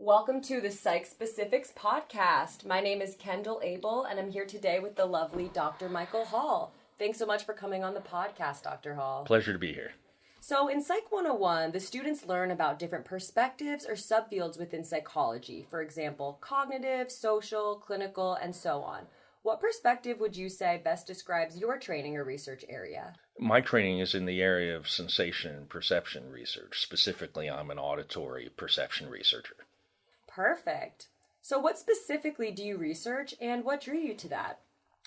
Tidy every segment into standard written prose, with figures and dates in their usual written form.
Welcome to the Psych Specifics podcast. My name is Kendall Abell, and I'm here today with the lovely Dr. Michael Hall. Thanks so much for coming on the podcast, Dr. Hall. Pleasure to be here. So in Psych 101, the students learn about different perspectives or subfields within psychology. For example, cognitive, social, clinical, and so on. What perspective would you say best describes your training or research area? My training is in the area of sensation and perception research. Specifically, I'm an auditory perception researcher. Perfect. So what specifically do you research and what drew you to that?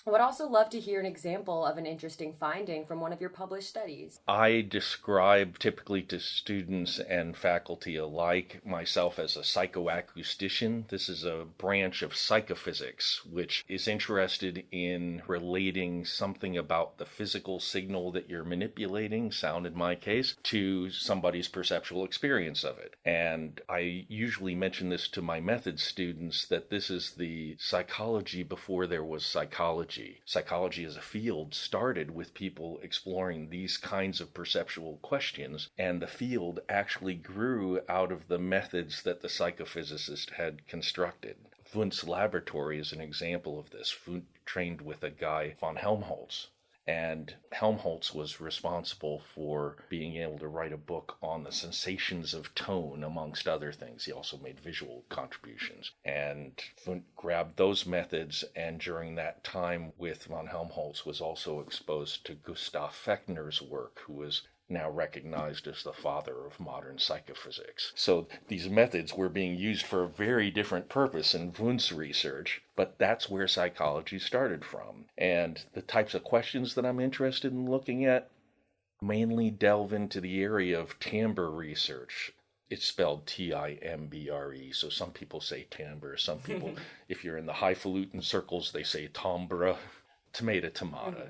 I would also love to hear an example of an interesting finding from one of your published studies. I describe typically to students and faculty alike myself as a psychoacoustician. This is a branch of psychophysics which is interested in relating something about the physical signal that you're manipulating, sound in my case, to somebody's perceptual experience of it. And I usually mention this to my method students that this is the psychology before there was psychology. Psychology as a field started with people exploring these kinds of perceptual questions, and the field actually grew out of the methods that the psychophysicist had constructed. Wundt's laboratory is an example of this. Wundt trained with a guy von Helmholtz, and Helmholtz was responsible for being able to write a book on the sensations of tone, amongst other things. He also made visual contributions. And Wundt grabbed those methods, and during that time with von Helmholtz was also exposed to Gustav Fechner's work, who was now recognized as the father of modern psychophysics. So these methods were being used for a very different purpose in Wundt's research, but that's where psychology started from. And the types of questions that I'm interested in looking at mainly delve into the area of timbre research. It's spelled Timbre, so some people say timbre, some people, if you're in the highfalutin circles, they say timbre, tomato,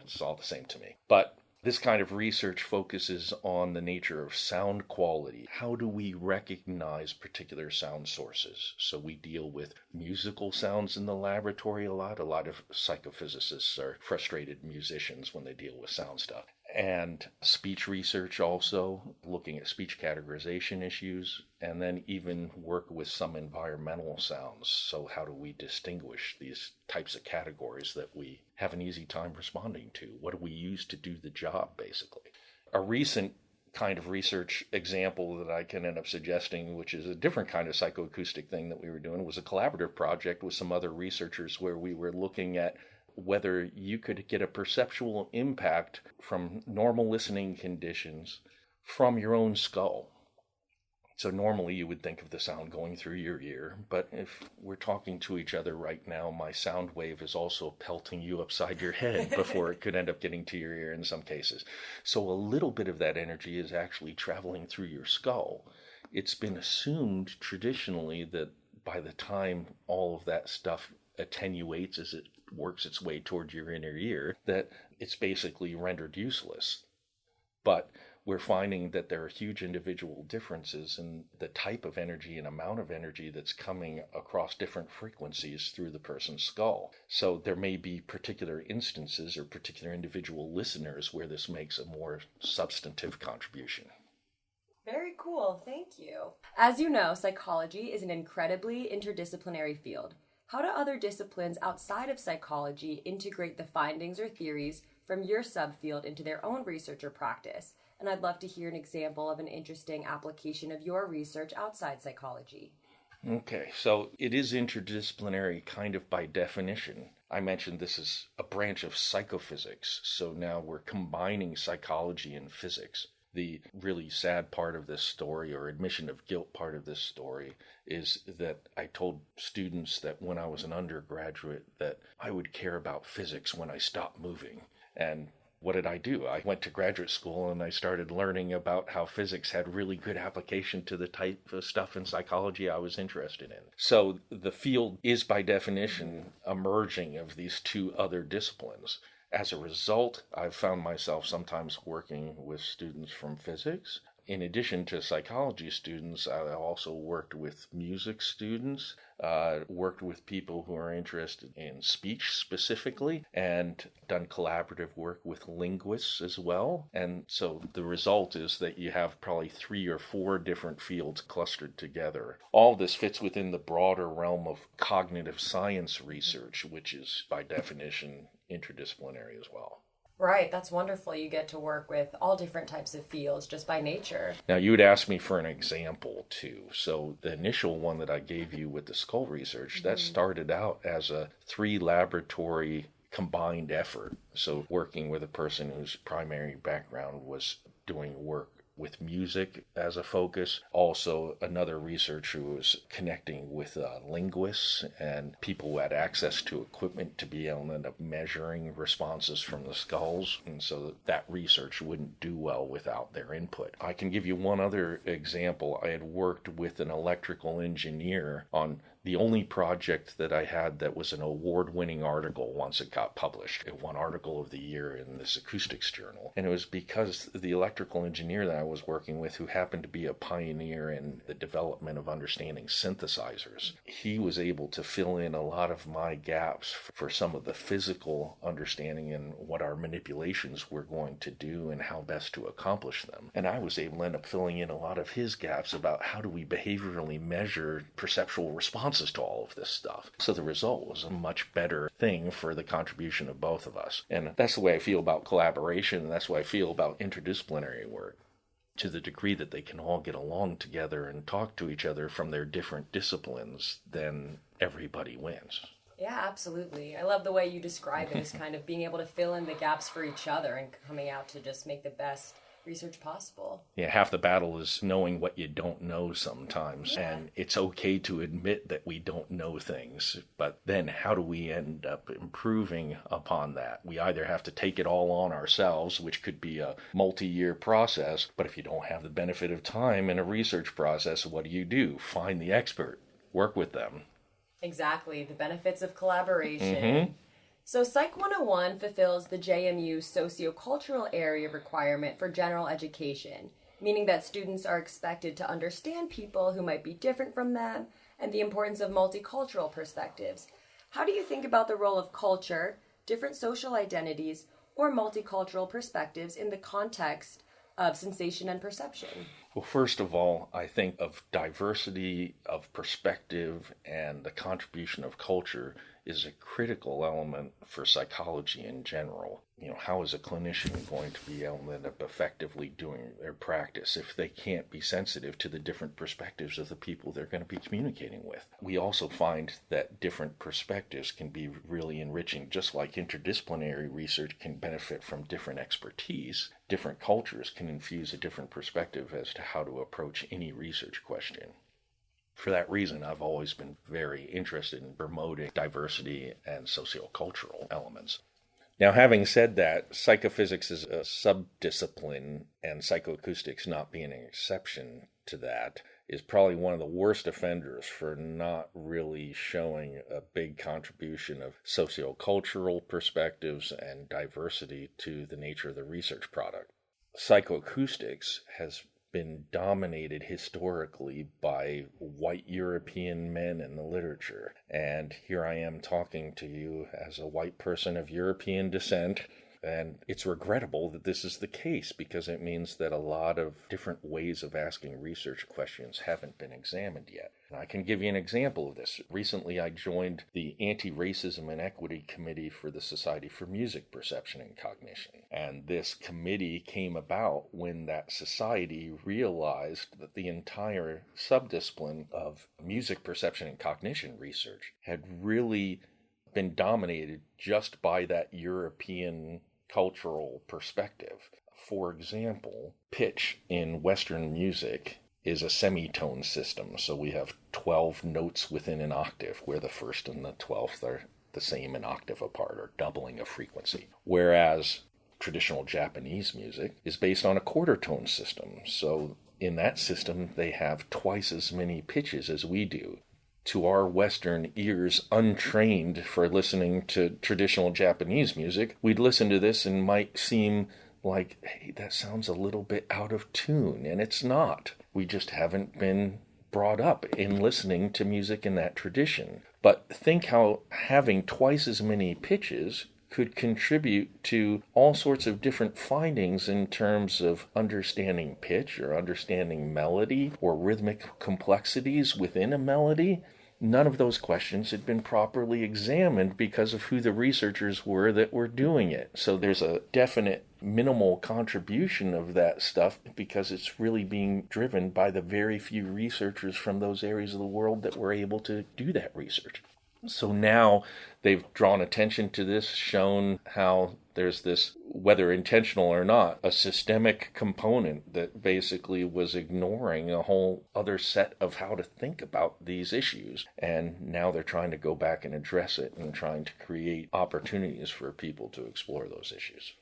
it's all the same to me. But this kind of research focuses on the nature of sound quality. How do we recognize particular sound sources? So we deal with musical sounds in the laboratory a lot. A lot of psychophysicists are frustrated musicians when they deal with sound stuff. And speech research also, looking at speech categorization issues, and then even work with some environmental sounds. So how do we distinguish these types of categories that we have an easy time responding to? What do we use to do the job, basically? A recent kind of research example that I can end up suggesting, which is a different kind of psychoacoustic thing that we were doing, was a collaborative project with some other researchers where we were looking at whether you could get a perceptual impact from normal listening conditions from your own skull. So normally you would think of the sound going through your ear, but if we're talking to each other right now, my sound wave is also pelting you upside your head before it could end up getting to your ear in some cases. So a little bit of that energy is actually traveling through your skull. It's been assumed traditionally that by the time all of that stuff attenuates as it works its way toward your inner ear, that it's basically rendered useless. But we're finding that there are huge individual differences in the type of energy and amount of energy that's coming across different frequencies through the person's skull. So there may be particular instances or particular individual listeners where this makes a more substantive contribution. Very cool, thank you. As you know, psychology is an incredibly interdisciplinary field. How do other disciplines outside of psychology integrate the findings or theories from your subfield into their own research or practice? And I'd love to hear an example of an interesting application of your research outside psychology. Okay, so it is interdisciplinary kind of by definition. I mentioned this is a branch of psychophysics, so now we're combining psychology and physics. The really sad part of this story, or admission of guilt part of this story, is that I told students that when I was an undergraduate that I would care about physics when I stopped moving. And what did I do? I went to graduate school and I started learning about how physics had really good application to the type of stuff in psychology I was interested in. So the field is by definition a merging of these two other disciplines. As a result, I've found myself sometimes working with students from physics, in addition to psychology students, I also worked with music students, worked with people who are interested in speech specifically, and done collaborative work with linguists as well. And so the result is that you have probably 3 or 4 different fields clustered together. All this fits within the broader realm of cognitive science research, which is by definition interdisciplinary as well. Right, that's wonderful. You get to work with all different types of fields just by nature. Now, you would ask me for an example, too. So the initial one that I gave you with the skull research, that started out as a 3-laboratory combined effort. So working with a person whose primary background was doing work with music as a focus. Also, another researcher who was connecting with linguists and people who had access to equipment to be able to end up measuring responses from the skulls. And so that research wouldn't do well without their input. I can give you one other example. I had worked with an electrical engineer on the only project that I had that was an award-winning article once it got published. It won Article of the Year in this acoustics journal. And it was because the electrical engineer that I was working with, who happened to be a pioneer in the development of understanding synthesizers, he was able to fill in a lot of my gaps for some of the physical understanding and what our manipulations were going to do and how best to accomplish them. And I was able to end up filling in a lot of his gaps about how do we behaviorally measure perceptual responses to all of this stuff. So the result was a much better thing for the contribution of both of us. And that's the way I feel about collaboration, and that's the way I feel about interdisciplinary work. To the degree that they can all get along together and talk to each other from their different disciplines, then everybody wins. Yeah, absolutely. I love the way you describe it as kind of being able to fill in the gaps for each other and coming out to just make the best research possible. Yeah, half the battle is knowing what you don't know sometimes. Yeah. And it's okay to admit that we don't know things, but then how do we end up improving upon that? We either have to take it all on ourselves, which could be a multi-year process, but if you don't have the benefit of time in a research process, what do? Find the expert, work with them. Exactly, the benefits of collaboration. So Psych 101 fulfills the JMU sociocultural area requirement for general education, meaning that students are expected to understand people who might be different from them and the importance of multicultural perspectives. How do you think about the role of culture, different social identities, or multicultural perspectives in the context of sensation and perception? Well, first of all, I think of diversity of perspective and the contribution of culture is a critical element for psychology in general. How is a clinician going to be able to end up effectively doing their practice if they can't be sensitive to the different perspectives of the people they're going to be communicating with? We also find that different perspectives can be really enriching. Just like interdisciplinary research can benefit from different expertise, different cultures can infuse a different perspective as to how to approach any research question. For that reason, I've always been very interested in promoting diversity and sociocultural elements. Now, having said that, psychophysics is a subdiscipline, and psychoacoustics not being an exception to that, is probably one of the worst offenders for not really showing a big contribution of sociocultural perspectives and diversity to the nature of the research product. Psychoacoustics has been dominated historically by white European men in the literature. And here I am talking to you as a white person of European descent. And it's regrettable that this is the case because it means that a lot of different ways of asking research questions haven't been examined yet. And I can give you an example of this. Recently, I joined the Anti-Racism and Equity Committee for the Society for Music Perception and Cognition. And this committee came about when that society realized that the entire subdiscipline of music perception and cognition research had really been dominated just by that European cultural perspective. For example, pitch in Western music is a semitone system. So we have 12 notes within an octave, where the first and the 12th are the same an octave apart, or doubling of frequency. Whereas traditional Japanese music is based on a quarter tone system. So in that system, they have twice as many pitches as we do. To our Western ears, untrained for listening to traditional Japanese music, we'd listen to this and might seem like, hey, that sounds a little bit out of tune, and it's not. We just haven't been brought up in listening to music in that tradition. But think how having twice as many pitches could contribute to all sorts of different findings in terms of understanding pitch or understanding melody or rhythmic complexities within a melody. None of those questions had been properly examined because of who the researchers were that were doing it. So there's a definite minimal contribution of that stuff because it's really being driven by the very few researchers from those areas of the world that were able to do that research. So now they've drawn attention to this, shown how there's this, whether intentional or not, a systemic component that basically was ignoring a whole other set of how to think about these issues. And now they're trying to go back and address it and trying to create opportunities for people to explore those issues.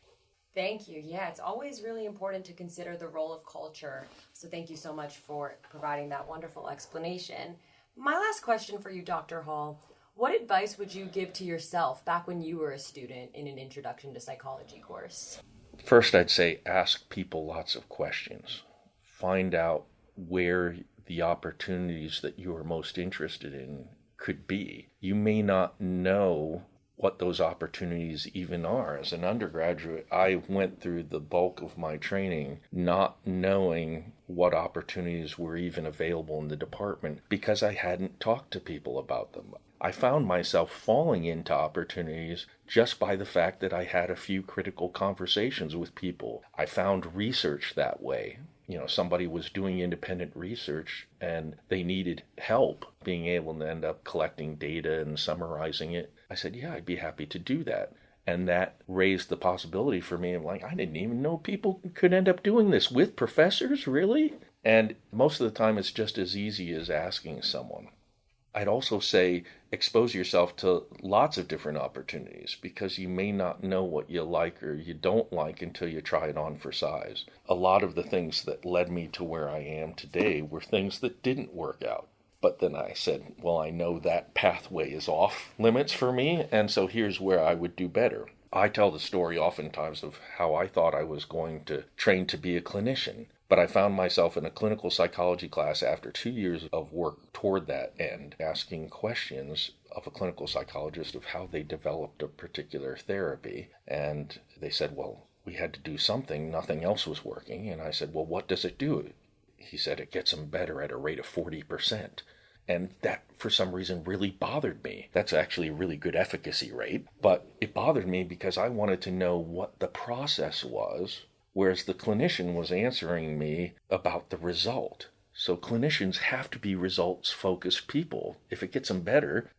Thank you. Yeah, it's always really important to consider the role of culture. So thank you so much for providing that wonderful explanation. My last question for you, Dr. Hall. What advice would you give to yourself back when you were a student in an Introduction to Psychology course? First, I'd say ask people lots of questions. Find out where the opportunities that you are most interested in could be. You may not know what those opportunities even are. As an undergraduate, I went through the bulk of my training not knowing what opportunities were even available in the department because I hadn't talked to people about them. I found myself falling into opportunities just by the fact that I had a few critical conversations with people. I found research that way. Somebody was doing independent research and they needed help being able to end up collecting data and summarizing it. I said, yeah, I'd be happy to do that. And that raised the possibility for me of I didn't even know people could end up doing this with professors, really? And most of the time it's just as easy as asking someone. I'd also say expose yourself to lots of different opportunities because you may not know what you like or you don't like until you try it on for size. A lot of the things that led me to where I am today were things that didn't work out. But then I said, well, I know that pathway is off limits for me, and so here's where I would do better. I tell the story oftentimes of how I thought I was going to train to be a clinician. But I found myself in a clinical psychology class after 2 years of work toward that end, asking questions of a clinical psychologist of how they developed a particular therapy. And they said, well, we had to do something. Nothing else was working. And I said, well, what does it do? He said, it gets them better at a rate of 40%. And that, for some reason, really bothered me. That's actually a really good efficacy rate. But it bothered me because I wanted to know what the process was, whereas the clinician was answering me about the result. So clinicians have to be results-focused people. If it gets them better,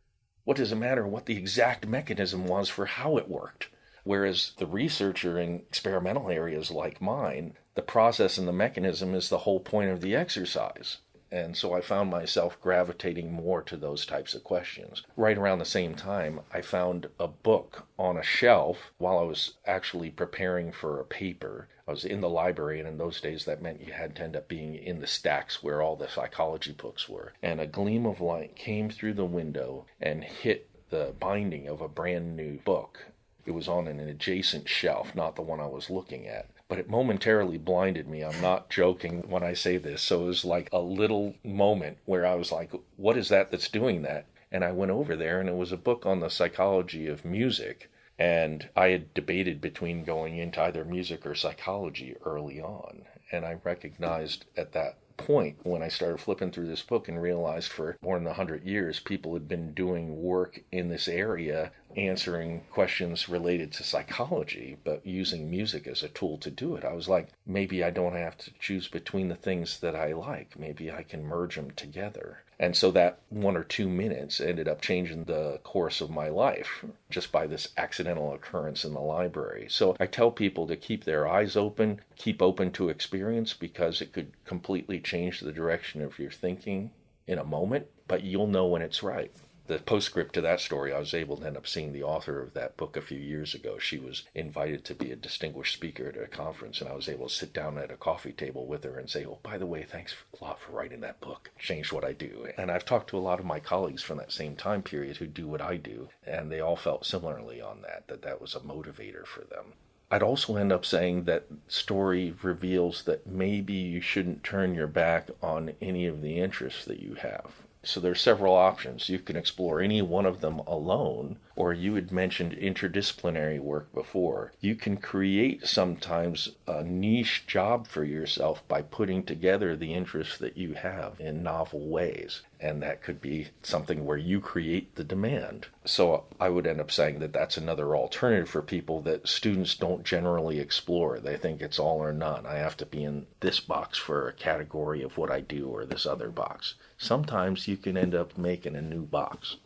what does it matter what the exact mechanism was for how it worked? Whereas the researcher in experimental areas like mine, the process and the mechanism is the whole point of the exercise. And so I found myself gravitating more to those types of questions. Right around the same time, I found a book on a shelf while I was actually preparing for a paper. I was in the library, and in those days that meant you had to end up being in the stacks where all the psychology books were. And a gleam of light came through the window and hit the binding of a brand new book. It was on an adjacent shelf, not the one I was looking at. But it momentarily blinded me. I'm not joking when I say this. So it was like a little moment where I was like, what is that that's doing that? And I went over there, and it was a book on the psychology of music. And I had debated between going into either music or psychology early on. And I recognized at that point when I started flipping through this book and realized for more than 100 years people had been doing work in this area answering questions related to psychology but using music as a tool to do it. I was like, maybe I don't have to choose between the things that I like. Maybe I can merge them together. And so that 1 or 2 minutes ended up changing the course of my life just by this accidental occurrence in the library. So I tell people to keep their eyes open, keep open to experience, because it could completely change the direction of your thinking in a moment, but you'll know when it's right. The postscript to that story, I was able to end up seeing the author of that book a few years ago. She was invited to be a distinguished speaker at a conference, and I was able to sit down at a coffee table with her and say, oh, by the way, thanks a lot for writing that book. Changed what I do. And I've talked to a lot of my colleagues from that same time period who do what I do, and they all felt similarly on that was a motivator for them. I'd also end up saying that story reveals that maybe you shouldn't turn your back on any of the interests that you have. So there's several options. You can explore any one of them alone, or you had mentioned interdisciplinary work before. You can create sometimes a niche job for yourself by putting together the interests that you have in novel ways. And that could be something where you create the demand. So I would end up saying that that's another alternative for people that students don't generally explore. They think it's all or none. I have to be in this box for a category of what I do or this other box. Sometimes you can end up making a new box.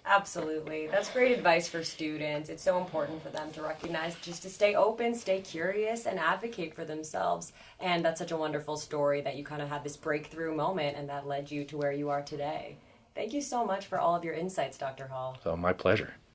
Absolutely. That's great advice for students. It's so important for them to recognize just to stay open, stay curious, and advocate for themselves. And that's such a wonderful story that you kind of had this breakthrough moment and that led you to where you are today. Thank you so much for all of your insights, Dr. Hall. So my pleasure.